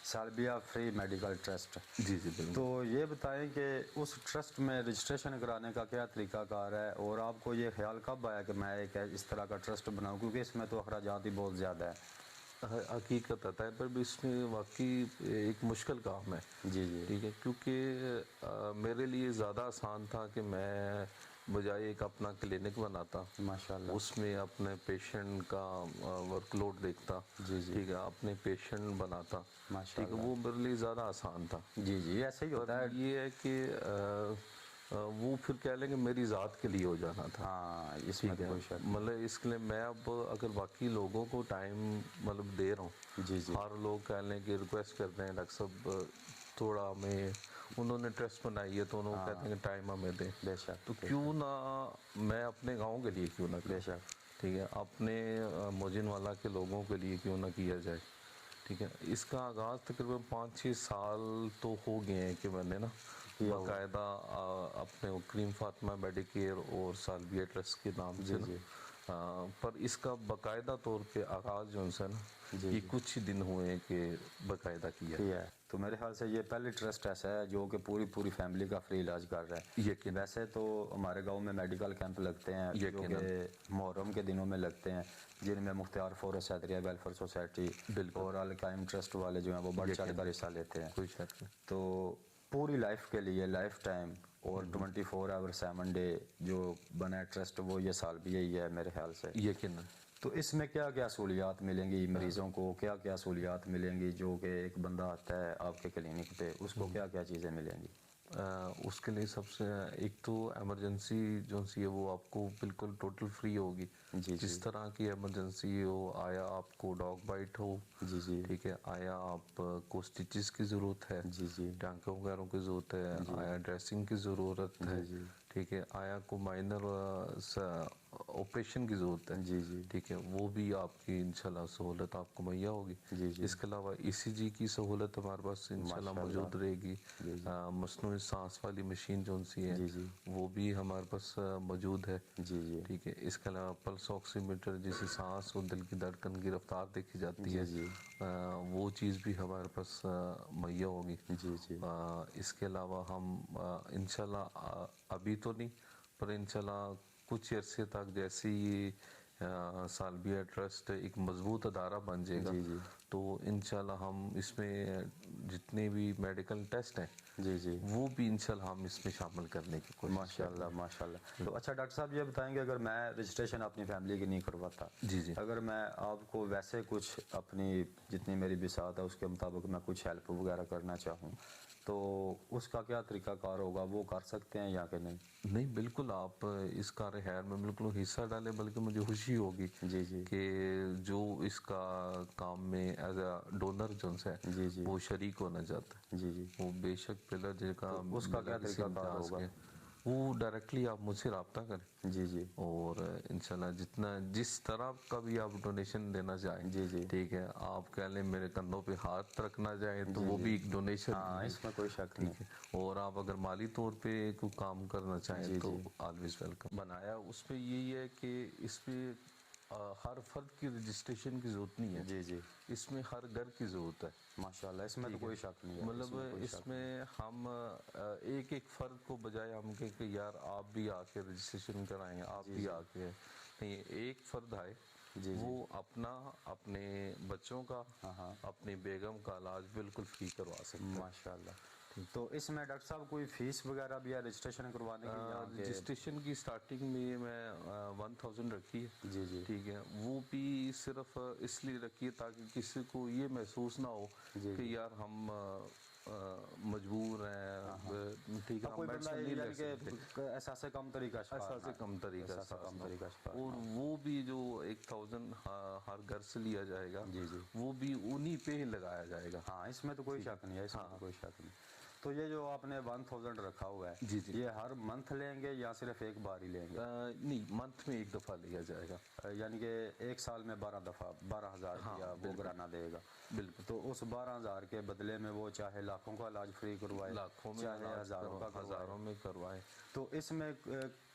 سالبیہ free medical trust. جی جی بالکل. تو یہ بتائیں کہ اس ٹرسٹ میں رجسٹریشن کرانے کا کیا طریقہ کار ہے، اور آپ کو یہ خیال کب آیا کہ میں ایک اس طرح کا ٹرسٹ بناؤں، کیونکہ اس میں تو اخراجات ہی بہت زیادہ ہے. حقیقت ہے طے پر بھی اس میں واقعی ایک مشکل کام ہے. جی جی ٹھیک ہے، کیونکہ میرے لیے زیادہ آسان تھا کہ میں بجائے ایک اپنا کلینک بناتا، ماشاء اللہ. اس میں اپنے پیشنٹ کا ورک لوڈ دیکھتا. جی جی ٹھیک ہے، اپنے پیشنٹ بناتا. ماشاء ٹھیک ہے، اللہ. وہ میرے لیے زیادہ آسان تھا. جی جی ایسے ہی ہوتا ہے. پر یہ ہے کہ وہ پھر کہہ لیں کہ میری ذات کے لیے ہو جانا تھا. ہاں اس میں ٹھیک ہے، کوئی شک. مطلب اس کے لیے میں اب اگر باقی لوگوں کو ٹائم مطلب دے رہا ہوں، جی جی ہر لوگ کہہ لیں کہ ریکویسٹ کرتے ہیں ڈاکٹر صاحب تھوڑا ہمیں، انہوں نے ٹرسٹ بنائی ہے تو انہوں کہتے ہیں کہ ٹائم ہمیں دیں. بے شک. تو کیوں نہ میں اپنے گاؤں کے لیے کیوں نہ بے کروں. شک. ٹھیک ہے، اپنے موجن والا کے لوگوں کے لیے کیوں نہ کیا جائے. ٹھیک ہے، اس کا آغاز تقریباً 5-6 سال تو ہو گئے ہیں کہ میں نے نا باقاعدہ اپنے کریم فاطمہ میڈیکیئر اور سالبیہ ٹرسٹ کے نام جی سے جی نا، پر اس کا باقاعدہ طور پہ آغاز جو ہے نا جی یہ جی کچھ ہی دن ہوئے ہیں کہ باقاعدہ کیا ہے. تو میرے خیال سے یہ پہلی ٹرسٹ ایسا ہے جو کہ پوری فیملی کا فری علاج کر رہا ہے. یقین ویسے تو ہمارے گاؤں میں میڈیکل کیمپ لگتے ہیں جو کہ محرم کے دنوں میں لگتے ہیں، جن میں مختار فورس صدریہ ویلفیئر سوسائٹی اور القائم ٹرسٹ والے جو ہیں وہ بڑھ چڑھ کر حصہ لیتے ہیں. کوئی شک نہیں. تو پوری لائف کے لیے لائف ٹائم اور 24 آور 7 ڈے جو بنا ہے ٹرسٹ وہ یہ سالبیہ ہی ہے میرے خیال سے. یقیناً. تو اس میں کیا کیا سہولیات ملیں گی مریضوں کو، کیا کیا سہولیات ملیں گی جو کہ ایک بندہ آتا ہے آپ کے کلینک پہ اس کو کیا کیا چیزیں ملیں گی؟ اس کے لیے سب سے ایک تو ایمرجنسی جو سی ہے وہ آپ کو بالکل ٹوٹل فری ہوگی. جی جس جی طرح کی ایمرجنسی ہو، آیا آپ کو ڈاگ بائٹ ہو، جی جی ٹھیک ہے، آیا آپ کو سٹیچز کی ضرورت ہے، جی جی ٹانکوں وغیرہ کی ضرورت ہے، جی آیا ڈریسنگ کی ضرورت ہے، جی جی ٹھیک ہے، آیا کو مائنر آپریشن کی ضرورت ہے، جی جی ٹھیک ہے، وہ بھی آپ کی انشاءاللہ سہولت آپ کو مہیا ہوگی. جی جی اس کے علاوہ ای سی جی کی سہولت ہمارے پاس انشاءاللہ ماشاء موجود اللہ. رہے گی. جی جی مصنوعی سانس والی مشین جو سی ہے جی جی وہ بھی ہمارے پاس موجود ہے. جی جی ٹھیک ہے، اس کے علاوہ پلس آکسی میٹر جسے سانس اور دل کی دھڑکن کی رفتار دیکھی جاتی جی ہے، جی وہ چیز بھی ہمارے پاس مہیا ہوگی. جی جی اس کے علاوہ ہم انشاءاللہ ابھی تو نہیں پر انشاءاللہ کچھ عرصے تک جیسے ہی سالبیہ ٹرسٹ ایک مضبوط ادارہ بن جائے گا جی جی تو انشاءاللہ ہم اس میں جتنے بھی میڈیکل ٹیسٹ ہیں جی جی وہ بھی انشاءاللہ ہم اس میں شامل کرنے کی کوشش ماشاء کرتے اللہ ہیں. ماشاء اللہ. تو اچھا ڈاکٹر صاحب یہ بتائیں گے اگر میں رجسٹریشن اپنی فیملی کی نہیں کرواتا، جی جی اگر میں آپ کو ویسے کچھ اپنی جتنی میری بساط ہے اس کے مطابق میں کچھ ہیلپ وغیرہ کرنا چاہوں تو اس کا کیا طریقہ کار ہوگا، وہ کر سکتے ہیں یا کہ نہیں؟ نہیں بالکل، آپ اس کار خیر میں بالکل حصہ ڈالیں، بلکہ مجھے خوشی ہوگی جی جی کہ جو اس کا کام میں ایز اے ڈونر جو ہے جی جی وہ شریک ہونا چاہتا ہے. جی جی وہ بے شک پہلا جگہ تو اس کا بلا کیا کسی طریقہ کار امتیاز ہوگا؟ کے وہ ڈائریکٹلی آپ مجھ سے رابطہ کریں جی جی اور انشاءاللہ جتنا جس طرح کا بھی آپ ڈونیشن دینا چاہیں، جی جی ٹھیک ہے، آپ کہہ لیں میرے کندھوں پہ ہاتھ رکھنا چاہیں تو جی وہ جی بھی ایک ڈونیشن ہاں ہے. اس میں کوئی شک نہیں. ٹھیک ہے، اور آپ اگر مالی طور پہ کوئی کام کرنا چاہیں جی تو جی آلویز ویلکم. بنایا اس میں یہی ہے کہ اس پہ ہر فرد کی رجسٹریشن کی ضرورت نہیں ہے، جی جی اس میں ہر گھر کی ضرورت ہے. ماشاء اللہ اس میں تو ٹھیک ہے، کوئی شک نہیں ہے. مطلب کوئی اس شک نہیں. میں ہم ایک ایک فرد کو بجائے ہم کہ یار آپ بھی آ کے رجسٹریشن کرائیں، آپ جی بھی جی آ کے نہیں، ایک فرد آئے جی جی وہ اپنے بچوں کا، ہاں ہاں اپنی بیگم کا علاج بالکل فری کروا سکتا ہے. ماشاء اللہ. تو اس میں ڈاکٹر صاحب کوئی فیس وغیرہ بھی ہے رجسٹریشن کروانے کی یہاں کے؟ رجسٹریشن کی سٹارٹنگ میں 1000 رکھی ہے. جی جی ٹھیک ہے، وہ بھی صرف اس لیے رکھی ہے تاکہ کسی کو یہ محسوس نہ ہو جی کہ جی یار ہم مجبور ہاں ہاں ہیں، ٹھیک ہے، ہم کوئی بندہ میڈیسن نہیں لے یعنی سکتے، کہ احساس کم طریقہ شکار ایسا نہ سے کم طریقہ احساس احساس کم نہ طریقہ شکار ہو. اور نہ وہ بھی جو 1000 ہر گھر سے لیا جائے گا جی جی وہ بھی انہی پہ ہی لگایا جائے گا. ہاں اس میں تو کوئی ٹھیک شک نہیں ہے، اس میں تو ہاں کوئی شک نہیں. تو یہ جو آپ نے 1000 رکھا ہوا ہے جی جی یہ ہر منتھ لیں گے یا صرف ایک بار ہی لیں گے؟ نہیں، منتھ میں ایک دفعہ لیا جائے گا. یعنی کہ ایک سال میں 12 دفعہ 12,000 ہاں روپیہ وہ بالکل گرانا دے گا. بالکل. تو اس 12,000 کے بدلے میں وہ چاہے لاکھوں کا علاج فری کروائے لاکھوں میں چاہے علاج ہزاروں کا کروائے. ہزاروں میں کروائے. تو اس میں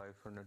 500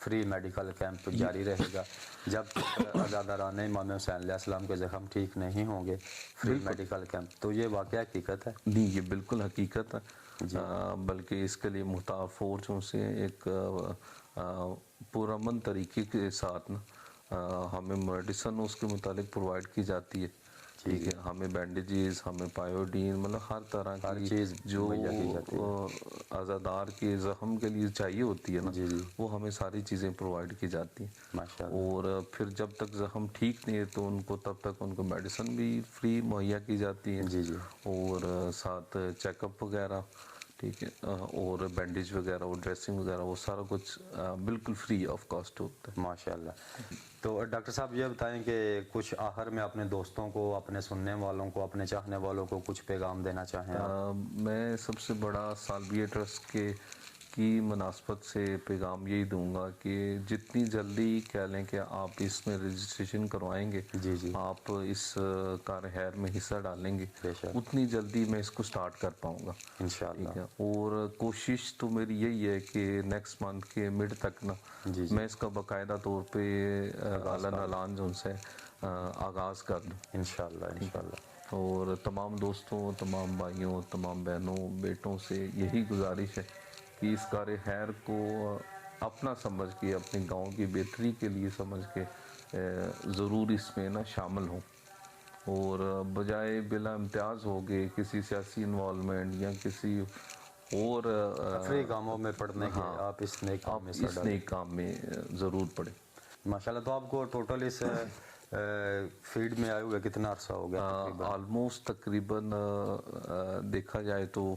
فری میڈیکل کیمپ جاری رہے گا جب تک عزادارانہ امام حسین علیہ السلام کے زخم ٹھیک نہیں ہوں گے. فری میڈیکل کیمپ تو یہ واقعہ حقیقت ہے. نہیں یہ بالکل حقیقت ہے. بلکہ اس کے لیے محتاط فورسوں سے ایک پرامن طریقے کے ساتھ نا ہمیں میڈیسن اس کے متعلق پرووائڈ کی جاتی ہے. ٹھیک ہے, ہمیں بینڈیجز, ہمیں پائیوڈین, مطلب ہر طرح کی چیز جو مہیا کی جاتی ہے. عزادار کے زخم کے لیے چاہیے ہوتی ہے نا, وہ ہمیں ساری چیزیں پرووائڈ کی جاتی ہیں. ماشاءاللہ. اور پھر جب تک زخم ٹھیک نہیں ہے تو ان کو تب تک ان کو میڈیسن بھی فری مہیا کی جاتی ہے. جی جی اور ساتھ چیک اپ وغیرہ, ٹھیک ہے, اور بینڈیج وغیرہ, وہ ڈریسنگ وغیرہ, وہ سارا کچھ بالکل فری آف کاسٹ ہوتا ہے. ماشاءاللہ. تو ڈاکٹر صاحب یہ بتائیں کہ کچھ آخر میں اپنے دوستوں کو, اپنے سننے والوں کو, اپنے چاہنے والوں کو کچھ پیغام دینا چاہیں آپ؟ میں سب سے بڑا سالبیہ ٹرسٹ کی مناسبت سے پیغام یہی دوں گا کہ جتنی جلدی کہہ لیں کہ آپ اس میں رجسٹریشن کروائیں گے, جی جی آپ اس کار خیر میں حصہ ڈالیں گے, بے شک اتنی جلدی میں اس کو سٹارٹ کر پاؤں گا. انشاءاللہ. ٹھیک ہے, اور کوشش تو میری یہی ہے کہ نیکسٹ منتھ کے مڈ تک نا جی جی میں اس کا باقاعدہ طور پہ اعلان جو ان سے آغاز کر دوں. انشاءاللہ انشاءاللہ. اور تمام دوستوں, تمام بھائیوں, تمام بہنوں, بیٹوں سے یہی گزارش ہے کہ اس کار خیر کو اپنا سمجھ کے, اپنے گاؤں کی بہتری کے لیے سمجھ کے ضرور اس میں نا شامل ہوں. اور بجائے بلا امتیاز ہو گئے کسی سیاسی انوالومنٹ یا کسی اور تفریح کاموں میں پڑھنے کے, آپ اس نیک کام میں اس نیک کام میں ضرور پڑیں. ماشاءاللہ. تو آپ کو ٹوٹل اس فیلڈ میں آئے ہوئے کتنا عرصہ ہو گیا تقریباً؟ آلموسٹ تقریباً دیکھا جائے تو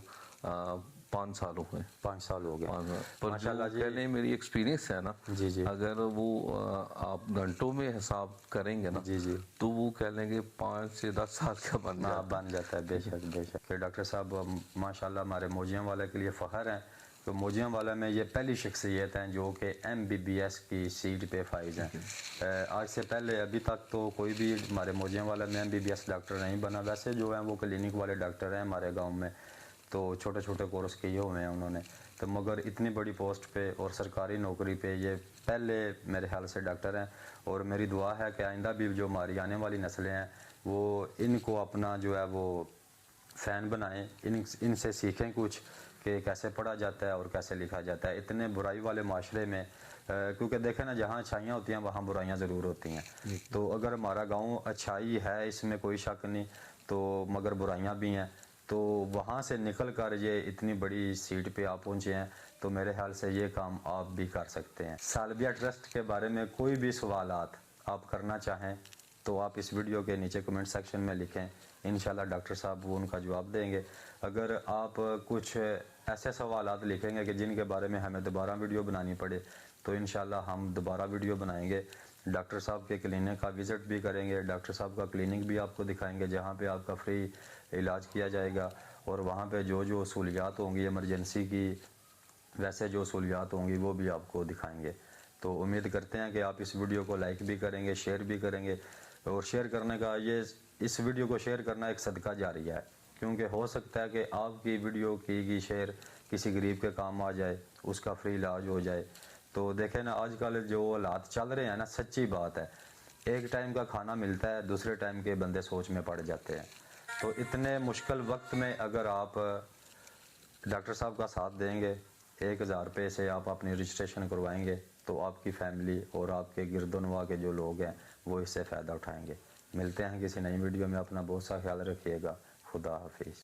5 سال ہو گئے. 5 سال ہو گئے. پر ماشاءاللہ جو کہنے میری ایکسپیرینس ہے نا, جی جی اگر وہ آپ گھنٹوں میں حساب کریں گے نا جی جی تو وہ کہہ لیں گے 5 سے 10 سال کا بن جاتا ہے. بے شک بے شک. کہ ڈاکٹر صاحب ماشاءاللہ ہمارے موجیاں والے کے لیے فخر ہیں تو موجیاں والے میں یہ پہلی شخصیت ہیں جو کہ MBBS کی سیٹ پہ فائز ہیں. آج سے پہلے ابھی تک تو کوئی بھی ہمارے موجیاں والے میں MBBS ڈاکٹر نہیں بنا. ویسے جو ہیں وہ کلینک والے ڈاکٹر ہیں ہمارے گاؤں میں, تو چھوٹے چھوٹے کورس کیے ہوئے ہیں انہوں نے, تو مگر اتنی بڑی پوسٹ پہ اور سرکاری نوکری پہ یہ پہلے میرے خیال سے ڈاکٹر ہیں. اور میری دعا ہے کہ آئندہ بھی جو ہماری آنے والی نسلیں ہیں وہ ان کو اپنا جو ہے وہ فین بنائیں, ان سے سیکھیں کچھ کہ کیسے پڑھا جاتا ہے اور کیسے لکھا جاتا ہے اتنے برائی والے معاشرے میں. کیونکہ دیکھیں نا, جہاں اچھائیاں ہوتی ہیں وہاں برائیاں ضرور ہوتی ہیں. تو اگر ہمارا گاؤں اچھائی ہے, اس میں کوئی شک نہیں, تو مگر برائیاں بھی ہیں, تو وہاں سے نکل کر یہ اتنی بڑی سیٹ پہ آپ پہنچے ہیں, تو میرے خیال سے یہ کام آپ بھی کر سکتے ہیں. سالبیہ ٹرسٹ کے بارے میں کوئی بھی سوالات آپ کرنا چاہیں تو آپ اس ویڈیو کے نیچے کمنٹ سیکشن میں لکھیں, انشاءاللہ ڈاکٹر صاحب وہ ان کا جواب دیں گے. اگر آپ کچھ ایسے سوالات لکھیں گے کہ جن کے بارے میں ہمیں دوبارہ ویڈیو بنانی پڑے تو انشاءاللہ ہم دوبارہ ویڈیو بنائیں گے. ڈاکٹر صاحب کے کلینک کا وزٹ بھی کریں گے, ڈاکٹر صاحب کا کلینک بھی آپ کو دکھائیں گے جہاں پہ آپ کا فری علاج کیا جائے گا, اور وہاں پہ جو جو سہولیات ہوں گی ایمرجنسی کی, ویسے جو سہولیات ہوں گی وہ بھی آپ کو دکھائیں گے. تو امید کرتے ہیں کہ آپ اس ویڈیو کو لائک بھی کریں گے, شیئر بھی کریں گے. اور شیئر کرنے کا اس ویڈیو کو شیئر کرنا ایک صدقہ جاریہ ہے, کیونکہ ہو سکتا ہے کہ آپ کی ویڈیو کی گئی شیئر کسی غریب کے کام آ جائے, اس کا فری علاج ہو جائے. تو دیکھیں نا آج کل جو حالات چل رہے ہیں نا, سچی بات ہے, ایک ٹائم کا کھانا ملتا ہے, دوسرے ٹائم کے بندے سوچ میں پڑ جاتے ہیں. تو اتنے مشکل وقت میں اگر آپ ڈاکٹر صاحب کا ساتھ دیں گے, 1000 روپے سے آپ اپنی رجسٹریشن کروائیں گے, تو آپ کی فیملی اور آپ کے گرد و نواح کے جو لوگ ہیں وہ اس سے فائدہ اٹھائیں گے. ملتے ہیں کسی نئی ویڈیو میں, اپنا بہت سا خیال رکھیے گا. خدا حافظ.